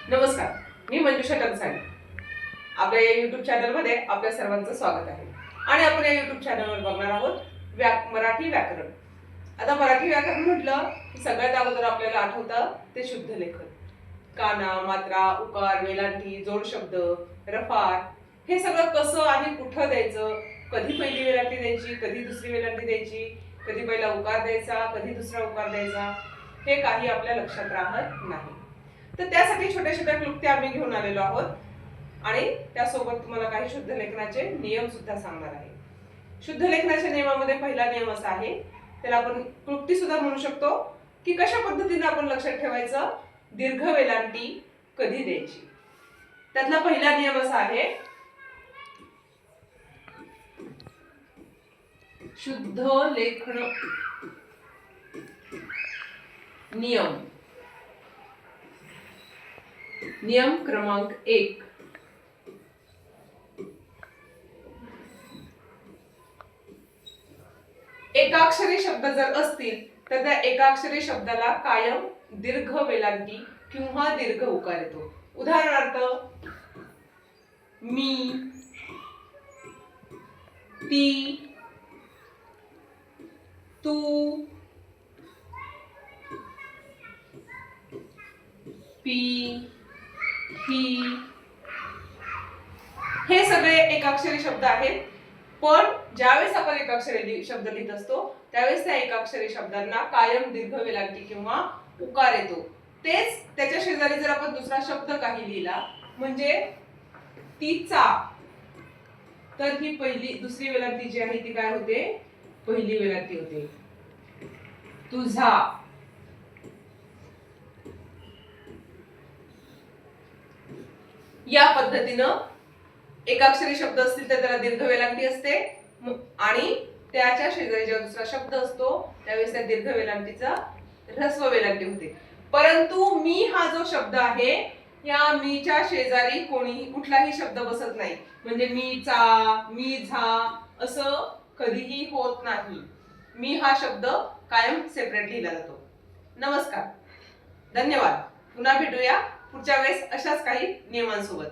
नमस्कार, मी मंजुषा टकसाळे. आपल्या या YouTube चॅनलमध्ये आपल्या सर्वांचं स्वागत आहे. आणि आपण या YouTube चॅनलवर बघणार आहोत मराठी व्याकरण. आता मराठी व्याकरण म्हटलं की सगळ्यात अगोदर आपल्याला आठवतं ते शुद्ध लेखन. काना, मात्रा, उकार, वेलांटी, जोड शब्द, रफार हे सगळं कसं आणि कुठं द्यायचं, कधी पहिली वेलांटी द्यायची, कधी दुसरी वेलांटी द्यायची, कधी पहिला उकार द्यायचा, कधी दुसरा उकार द्यायचा, हे काही आपल्या लक्षात राहत नाही. तर त्यासाठी छोट्या छोट्या क्लुप्त्या आम्ही घेऊन आलेलो आहोत आणि त्यासोबत तुम्हाला काही शुद्ध लेखनाचे नियम सुद्धा सांगणार आहे. शुद्ध लेखनाच्या नियमामध्ये पहिला नियम असा आहे, त्याला आपण क्लुप्ती सुद्धा म्हणू शकतो, की कशा पद्धतीने आपण लक्षात ठेवायचं दीर्घ वेलांटी कधी द्यायची. त्यातला पहिला नियम असा आहे, शुद्ध लेखन नियम. नियम क्रमांक 1. एकाक्षरी शब्द जर असतील तर त्या एकाक्षरी शब्दाला कायम दीर्घ वेलांटी किंवा दीर्घ उकार येतो. उदाहरणार्थ मी, ती, तू, पी, ही हे सगळे एकाक्षरी शब्द आहेत. पण ज्यावेळेस आपण एकाक्षरी शब्द लिहित असतो त्यावेळेस त्या एकाक्षरी शब्दांना कायम दीर्घ वेलांटी किंवा उकार येतो. तेच त्याच्या शेजारी जर आपण दुसरा शब्द काही लिहिला म्हणजे तिचा, तर ही दुसरी वेलांटी जी आहे ती काय होते, पहिली वेलांटी होते. तुझा, या पद्धतीनं एकाक्षरी शब्द असतील तर त्याला दीर्घ वेलांटी असते आणि त्याच्या शेजारी जेव्हा दुसरा शब्द असतो त्यावेळेस त्या दीर्घ वेलांटीचा ह्रस्व वेलांटी होते. परंतु मी हा जो शब्द आहे या मीच्या शेजारी कुठलाही शब्द बसत नाही. म्हणजे मीचा, मी झा असं कधीही होत नाही. मी हा शब्द कायम सेपरेट लिहिला जातो. नमस्कार, धन्यवाद. पुन्हा भेटूया पुढच्या वेळेस अशाच काही नियमांसोबत.